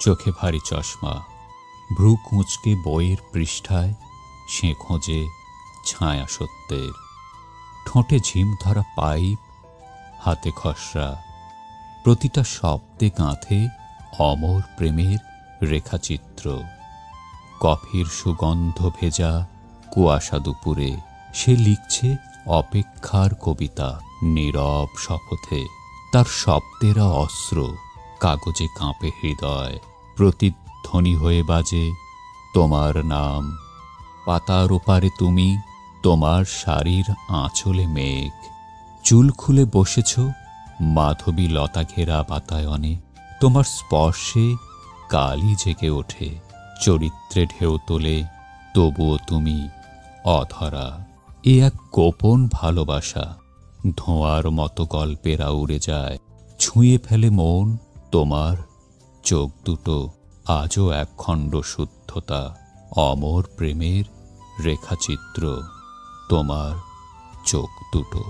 চোখে ভারী চশমা, ভ্রু কুঁচকে বইয়ের পৃষ্ঠায় সে খোঁজে ছায়া সত্যের। ঠোঁটে ঝিম ধরা পাইপ, হাতে খসড়া, প্রতিটা শব্দে গাঁথে অমর প্রেমের রেখাচিত্র। কফির সুগন্ধ ভেজা কুয়াশা দুপুরে সে লিখছে অপেক্ষার কবিতা। নীরব শপথে তার শব্দেরা অস্ত্র, কাগজে কাঁপে হৃদয়। প্রতিধ্বনি হয়ে বাজে তোমার নাম। পাতার ওপারে তুমি, তোমার শাড়ির আঁচলে মেঘ। চুল খুলে বসেছ মাধবী লতা ঘেরা বাতায়নে। তোমার স্পর্শে কালই জেগে ওঠে, চরিত্রে ঢেউ তোলে, তবুও তুমি অধরা। এ এক গোপন ভালোবাসা, ধোঁয়ার মতো গল্পেরা উড়ে যায়, ছুঁয়ে ফেলে মন। তোমার চোখ দুটো আজও একখণ্ড শুদ্ধতা, অমর প্রেমের রেখাচিত্র। তোমার চোখ দুটো।